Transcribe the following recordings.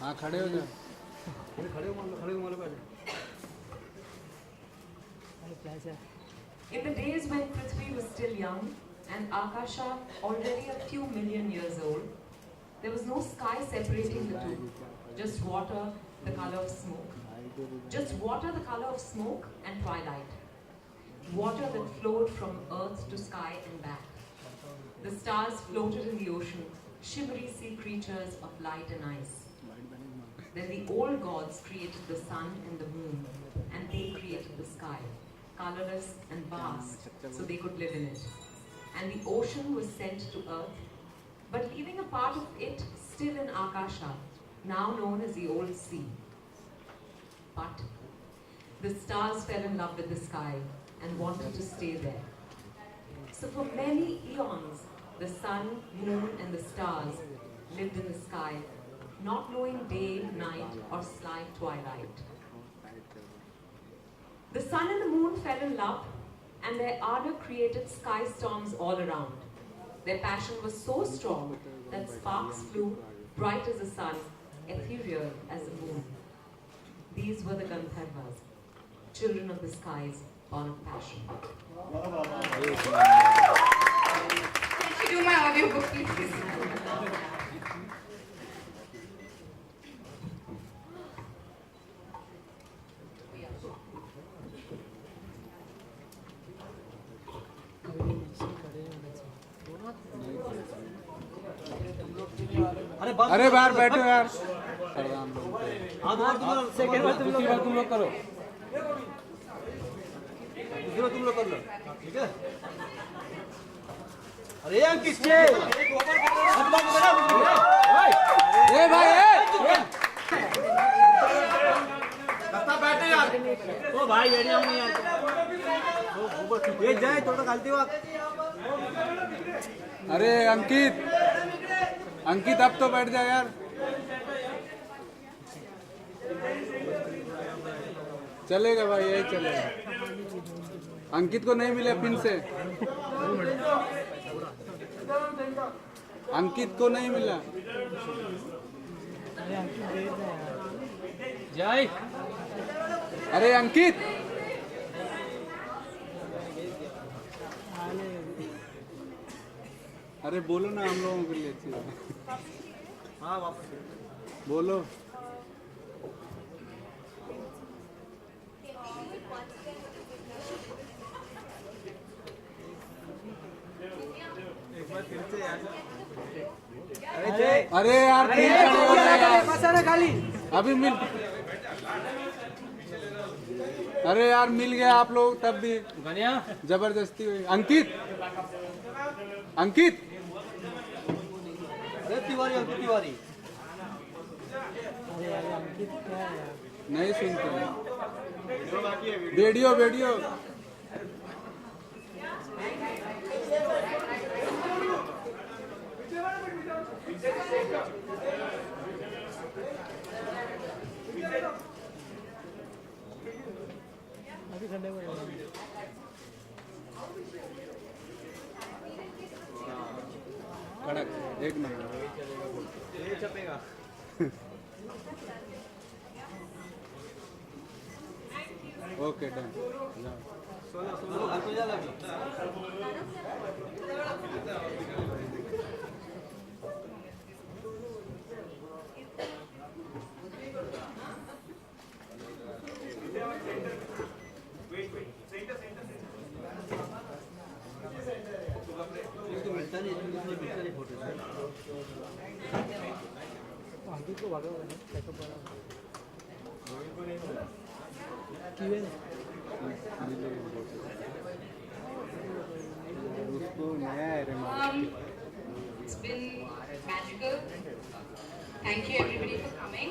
हाँ खड़े हो जाओ। In the days when Prithvi was still young and Akasha already a few million years old, there was no sky separating the two, just water, the color of smoke. Just water, the color of smoke and twilight. Water that flowed from earth to sky and back. The stars floated in the ocean, shimmery sea creatures of light and ice. Then the old gods created the sun and the moon, and they created the sky, colorless and vast, so they could live in it. And the ocean was sent to earth, but leaving a part of it still in Akasha, now known as the old sea. But the stars fell in love with the sky and wanted to stay there. So for many eons, the sun, moon and the stars lived in the sky, not knowing day, night or slight twilight. The sun and the moon fell in love and their ardor created sky storms all around. Their passion was so strong that sparks flew, bright as the sun, ethereal as the moon. These were the Gandharvas, children of the skies, born of passion. Can you do my audiobook, please? अरे बाहर बैठो यार। Second बार तुम लोग करो। तुम लोग कर लो, ठीक है? अरे यार किसके? ए भाई बैठे यार। ओ भाई बैठ जाओ नहीं यार। ये जाए थोड़ा गलती हुआ। अरे अंकित अब तो बैठ जा यार। चलेगा भाई, यही चलेगा। अंकित को नहीं मिले पिन से। अंकित को नहीं मिला। जय। अरे अंकित अरे बोलो ना, हम लोगों के लिए चाहिए। हाँ वापस बोलो। एक बार फिर से यार। अरे यार खाली अभी मिल। अरे यार मिल गया आप लोग तब भी जबरदस्ती हुई। अंकित अरे तिवारी नहीं सुनते। वीडियो कड़क एक नंबर। ये छपेगा। Okay done. सोलो घर पे जा लगी। It's been magical. Thank you everybody for coming.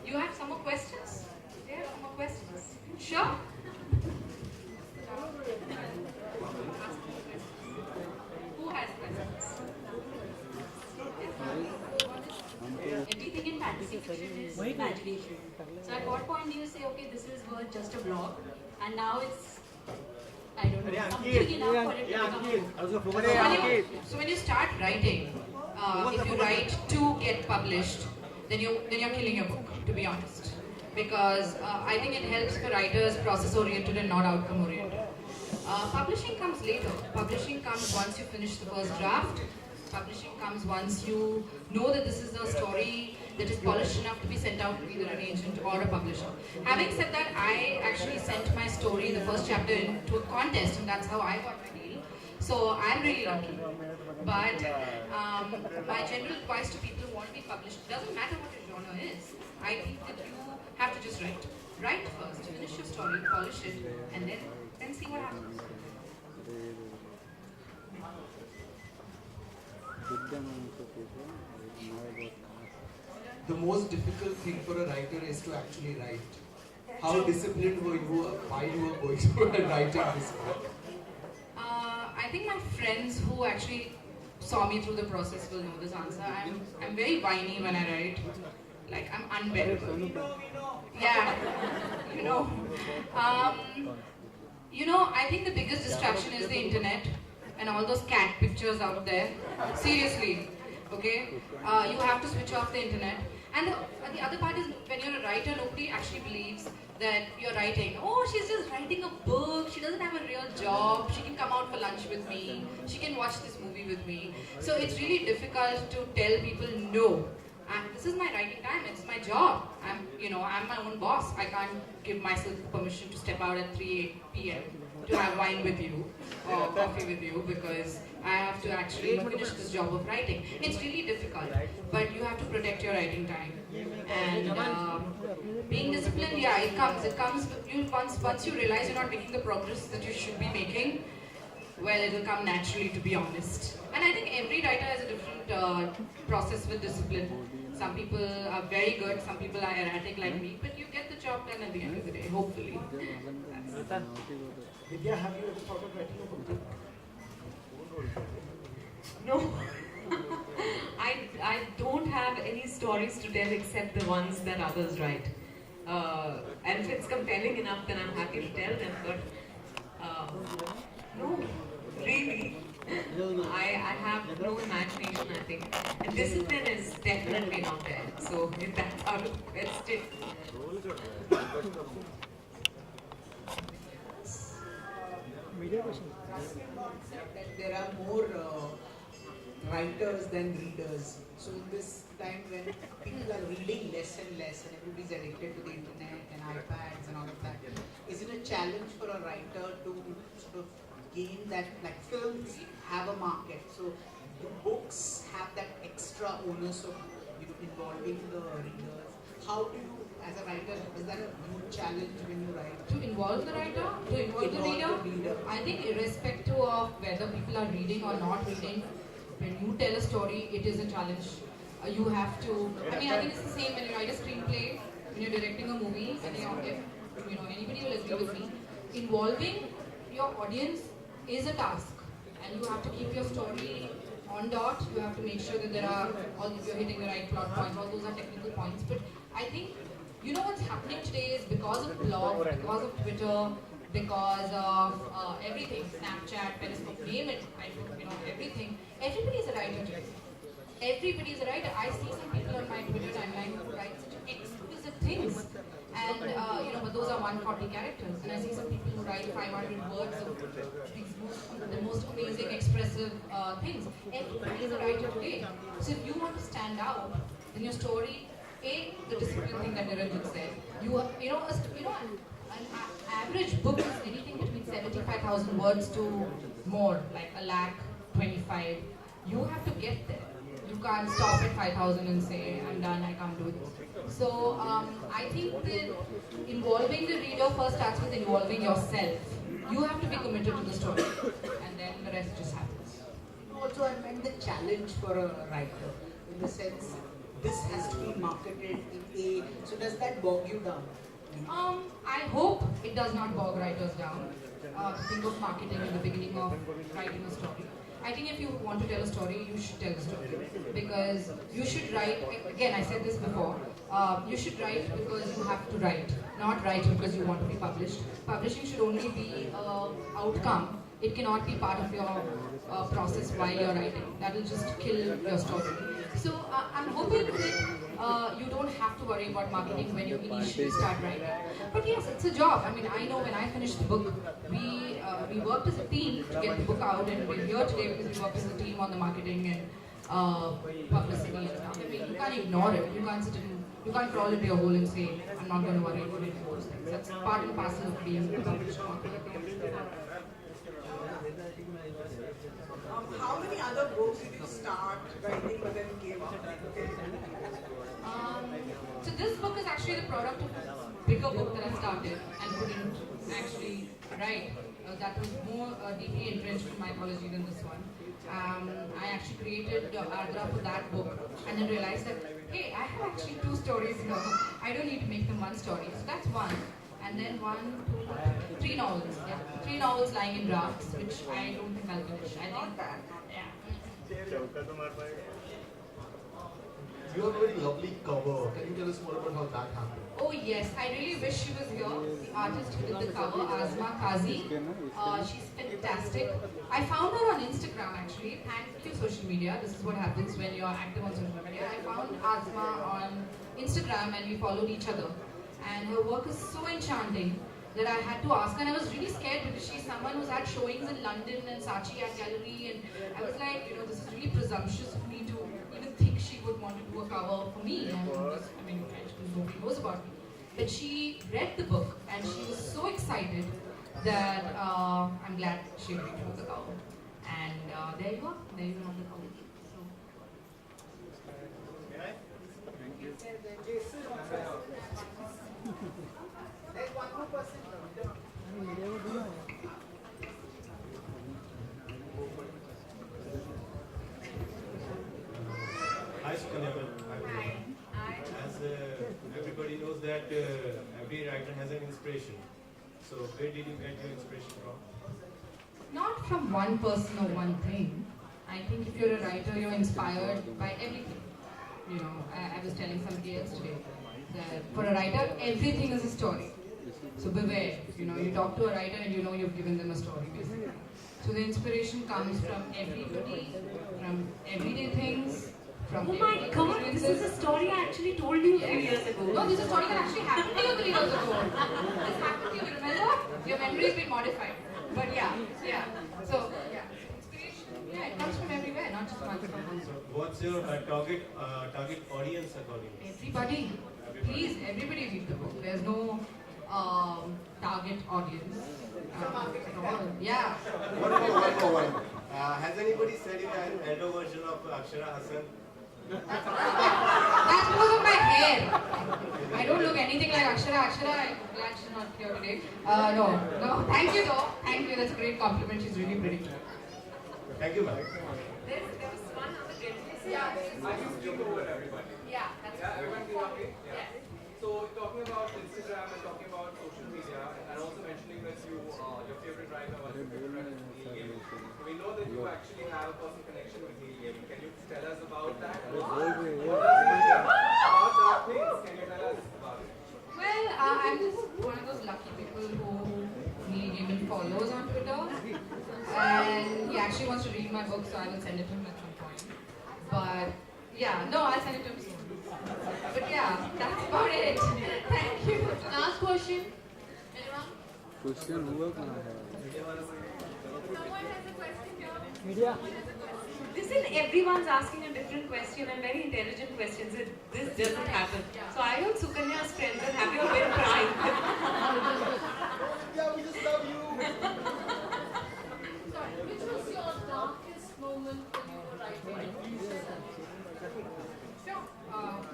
You have some more questions? Do you have some more questions? Sure. Who has questions? Everything in fantasy fiction is imagination. So at what point do you say, okay, this is just a blog, and now it's, I don't know, something enough for it to become. So when you start writing, if you write to get published, then you're killing your book, to be honest. Because I think it helps for writers process-oriented and not outcome-oriented. Publishing comes later. Publishing comes once you finish the first draft. Publishing comes once you know that this is a story that is polished enough to be sent out to either an agent or a publisher. Having said that, I actually sent my story, the first chapter, into a contest, and that's how I got my deal. So I'm really lucky. But my general advice to people who want to be published, it doesn't matter what your genre is. I think that you have to just write. Write first, finish your story, polish it, and then see what happens. The most difficult thing for a writer is to actually write. How disciplined were you while you were going through and writing this book? I think my friends who actually saw me through the process will know this answer. I'm very whiny when I write. Like, I'm unbearable. Yeah, you know. I think the biggest distraction is the internet and all those cat pictures out there. Seriously, okay? You have to switch off the internet. And the other part is, when you're a writer, nobody actually believes that you're writing. Oh, she's just writing a book. She doesn't have a real job. She can come out for lunch with me. She can watch this movie with me. So it's really difficult to tell people no. This is my writing time. It's my job. I'm my own boss. I can't give myself permission to step out at 3 p.m. to have wine with you or coffee with you, because I have to actually finish this job of writing. It's really difficult, but you have to protect your writing time. And being disciplined, yeah, it comes. Once you realize you're not making the progress that you should be making, well, it will come naturally, to be honest. And I think every writer has a different process with discipline. Some people are very good, some people are erratic like me, but you get the job done at the end of the day, hopefully. Vidya, have you ever thought of writing a book? No. I don't have any stories to tell except the ones that others write. And if it's compelling enough, then I'm happy to tell them, but no, really. I have no imagination, I think. And discipline is definitely not there. So if that's out of question. That there are more writers than readers. So in this time when people are reading less and less and everybody's addicted to the internet and iPads and all of that, is it a challenge for a writer to sort of gain that, like films have a market, so the books have that extra onus of involving the readers. How do you, as a writer, is that a huge challenge when you write? To involve the writer, to involve the reader, I think irrespective of whether people are reading or not reading, when you tell a story, it is a challenge. You have to, I think it's the same when you write a screenplay, when you're directing a movie, and anybody will agree with me, involving your audience is a task, and you have to keep your story on dot. You have to make sure that you're hitting the right plot points. All those are technical points. But I think what's happening today is because of blog, because of Twitter, because of everything, Snapchat, Periscope, name it. Everything. Everybody is a writer today. Everybody is a writer. I see some people on my Twitter timeline who write such exquisite things. And, but those are 140 characters. And I see some people who write 500 words of the most amazing, expressive things. Everybody is a writer today. So if you want to stand out in your story, the discipline thing that Niranjan said, an average book is anything between 75,000 words to more, like 1,25,000. You have to get there. You can't stop at 5,000 and say, I'm done, I can't do this. So I think that involving the reader first starts with involving yourself. You have to be committed to the story, and then the rest just happens. Also, I meant the challenge for a writer, in the sense, this has to be marketed in a, so does that bog you down? I hope it does not bog writers down. Think of marketing in the beginning of writing a story. I think if you want to tell a story, you should tell the story. Because you should write, again I said this before, you should write because you have to write, not write because you want to be published. Publishing should only be an outcome it cannot be part of your process while you're writing. That will just kill your story. So I'm hoping that you don't have to worry about marketing when you initially start writing. But yes, it's a job. I mean, I know when I finished the book, we worked as a team to get the book out, and we're here today because we worked as a team on the marketing and publicity and stuff. I mean, you can't ignore it. You can't crawl into your hole and say, I'm not going to worry about any of those things. That's part and parcel of being a published author. How many other books did you start writing but then gave up? So this book is actually the product of a bigger book that I started and couldn't actually write. That was more deeply entrenched in mythology than this one. I actually created Ardra for that book and then realized that, hey, I have actually 2 stories here. I don't need to make them 1 story. So that's 1. And then 3 novels. Yeah, 3 novels lying in drafts, which I don't think I'll finish. I think that, yeah. You have a very lovely cover. Can you tell us more about how that happened? Oh yes, I really wish she was here. The artist who did the cover, Azma Kazi. She's fantastic. I found her on Instagram actually. Thank you social media. This is what happens when you're active on social media. I found Azma on Instagram and we followed each other. And her work is so enchanting that I had to ask her, and I was really scared because she's someone who's had showings in London and Saatchi Art Gallery, and I was like, this is really presumptuous of me to even think she would want to do a cover for me. And nobody knows about me. But she read the book and she was so excited that I'm glad she agreed to do the cover. And there you are. There you have the cover. So. There's one more person. Hi Sukanya. As everybody knows that every writer has an inspiration. So where did you get your inspiration from? Not from one person or one thing. I think if you're a writer, you're inspired by everything. I was telling somebody else today that for a writer, everything is a story. So beware. You talk to a writer and you've given them a story basically. So the inspiration comes from everybody, from everyday things, from Oh my god, this is a story I actually told you 3 years ago. No, this is a story that actually happened to you 3 years ago. This happened to you, remember? Your memory has been modified. But yeah. So, inspiration, it comes from everywhere, not just one thing. So what's your target audience accordingly? Everybody. Please, everybody read the book. There's no target audience at all. Yeah. What about one? Has anybody said you an elder version of Akshara Hassan? That's because of my hair. I don't look anything like Akshara. I'm glad she's not here today. No. Thank you though. Thank you. That's a great compliment. She's really pretty. Thank you, ma'am. There was one other gentleman. Yeah. I used to go with everybody. Yeah, that's Yeah, everyone can okay? Yeah. Yes. So talking about Instagram and talking about social media and also mentioning that your favorite writer was your favorite writer is Neil Gaiman. We know that you actually have a personal connection with Neil Gaiman. Can you tell us about that? What does he think about that things? Can you tell us about it? Well, I'm just one of those lucky people who Neil Gaiman follows on Twitter. And he actually wants to read my book, so I will send it to him at some point. But yeah, no, I'll send it to him soon. But yeah, that's about it. Thank you. Last question. Anyone? Question हुआ कहाँ है? Someone has a question here. Media. Listen, everyone's asking a different question and very intelligent questions. This doesn't happen. So I hope Sukanya's friends are happy or been crying. Yeah, we just love you. Sorry, which was your darkest moment when you were writing?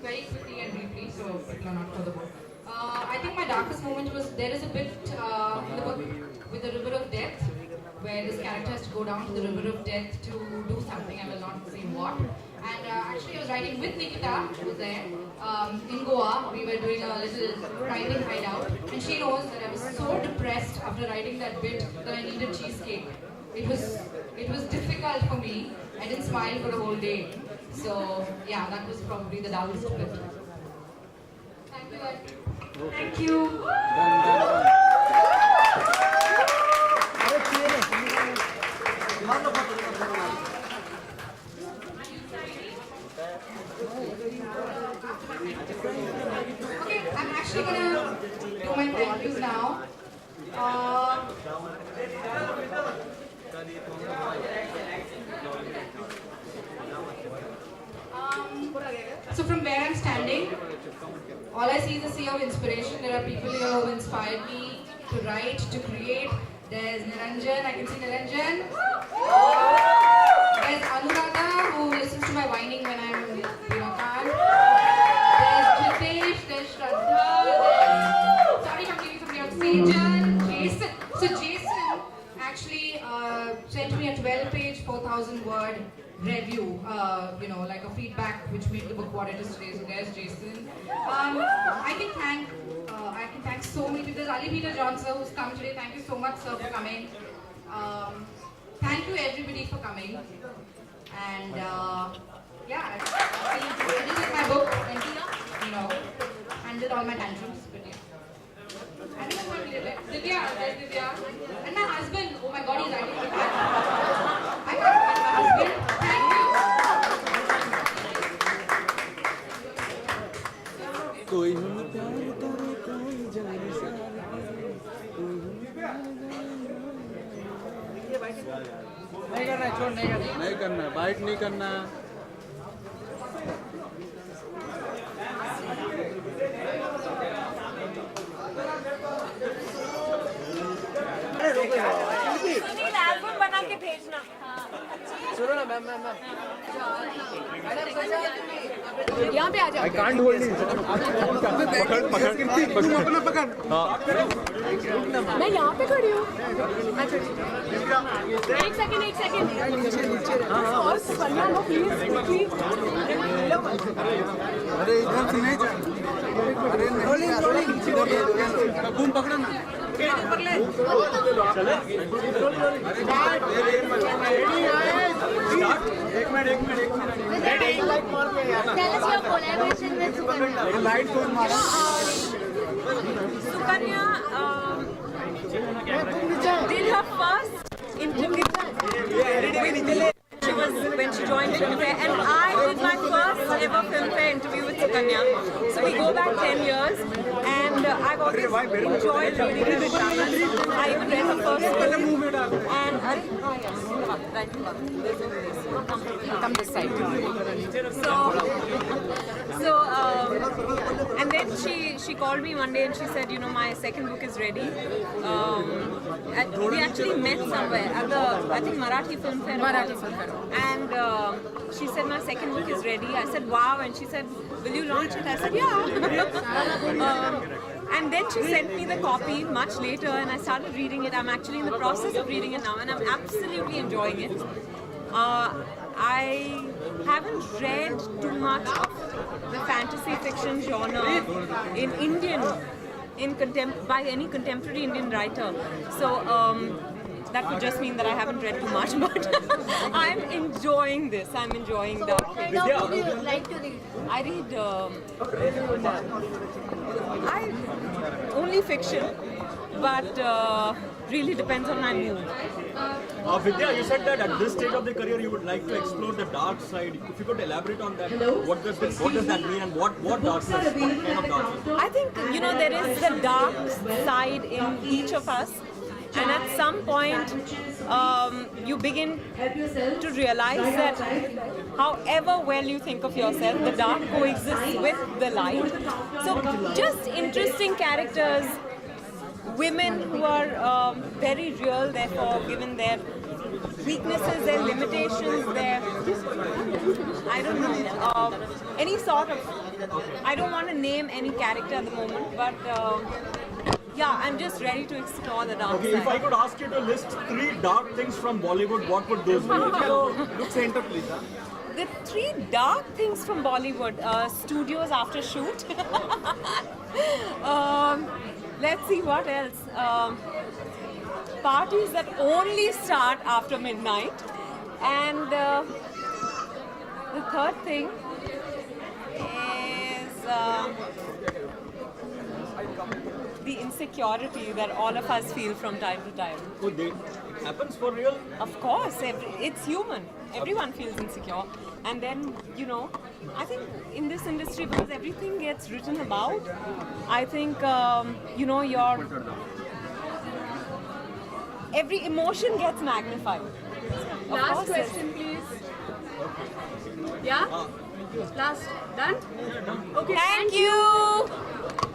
Very quickly and briefly, so people are not for the book. I think my darkest moment was there is a bit in the book with the river of death, where this character has to go down to the river of death to do something. I will not say what. And actually, I was writing with Nikita, who was there in Goa. We were doing a little writing hideout, and she knows that I was so depressed after writing that bit that I needed cheesecake. It was difficult for me. I didn't smile for the whole day. So yeah, that was probably the darkest bit. Thank you guys. Thank you. Done. Okay, I'm actually gonna do my thank yous now. So from where I'm standing, all I see is a sea of inspiration. There are people here who inspired me to write, to create. There's Niranjan, I can see Niranjan. There's Anuradha, who listens to my whining when I'm, calm. There's Jitesh, there's Shraddha, there's, sorry I'm leaving somebody out, Sejan, Jason. So Jason actually sent me a 12-page, 4,000-word review, like a feedback which made the book what it is today. So there's Jason. I can thank so many people. There's Ali Peter Johnson who's come today. Thank you so much, sir, for coming. Thank you everybody for coming. And yeah, this is my book and handled all my tantrums. But yeah. I think I'm going to leave it. Divya, there's Divya. And my husband, oh my god, he's writing the back. I can't find my husband. Thank you. कोई हम प्यार करे कोई जाने सारे नहीं करना है, छोड़ नहीं करना है, बाइट नहीं करना है। सुनील एल्बम बना के भेजना। सुनो ना मैम यहाँ पे आ जाओ। I can't hold it. पकड़ अपना पकड़। मैं यहाँ पे खड़ी हूँ। अच्छा एक सेकंड। और पढ़ना लो प्लीज। अरे इधर से नहीं जाए। अरे रोलिंग बूम पकड़ो ना। एक minute Tell us your collaboration with Sukanya. Light कौन मारा? Sukanya did her first interview with me. She was when she joined Filmfare, and I did my first ever Filmfare interview with Sukanya. So we go back 10 years, and I've always enjoyed reading her dramas. I even read her first book, and come this side. And then she called me one day and she said, my second book is ready. We actually met somewhere at the, I think, Marathi Film Fair. And she said, my second book is ready. I said, wow. And she said, will you launch it? I said, yeah. And then she sent me the copy much later and I started reading it. I'm actually in the process of reading it now and I'm absolutely enjoying it. I haven't read too much of the fantasy fiction genre in by any contemporary Indian writer. So that would just mean that I haven't read too much, but I'm enjoying this. I'm enjoying the. What kind of book do you like to read? I read only fiction, but really depends on my mood. Vidya, you said that at this stage of the career you would like to explore the dark side. If you could elaborate on that, what does that mean and what darkness, what kind of darkness? I think, there is the dark side in each of us. And at some point, you begin to realize that however well you think of yourself, the dark coexists with the light. So just interesting characters, women who are very real, therefore, given their weaknesses, their limitations, their, I don't know, any sort of, I don't want to name any character at the moment, but yeah, I'm just ready to explore the dark side. If I could ask you to list 3 dark things from Bollywood, what would those be? Look center, please. The 3 dark things from Bollywood, studios after shoot. Let's see what else. Parties that only start after midnight. And the third thing is the insecurity that all of us feel from time to time. So it happens for real? Of course, it's human. Everyone feels insecure. And then, you know, I think in this industry, because everything gets written about, I think, you know, every emotion gets magnified. Last question, please. Yeah? Last. Done? Okay. Thank you.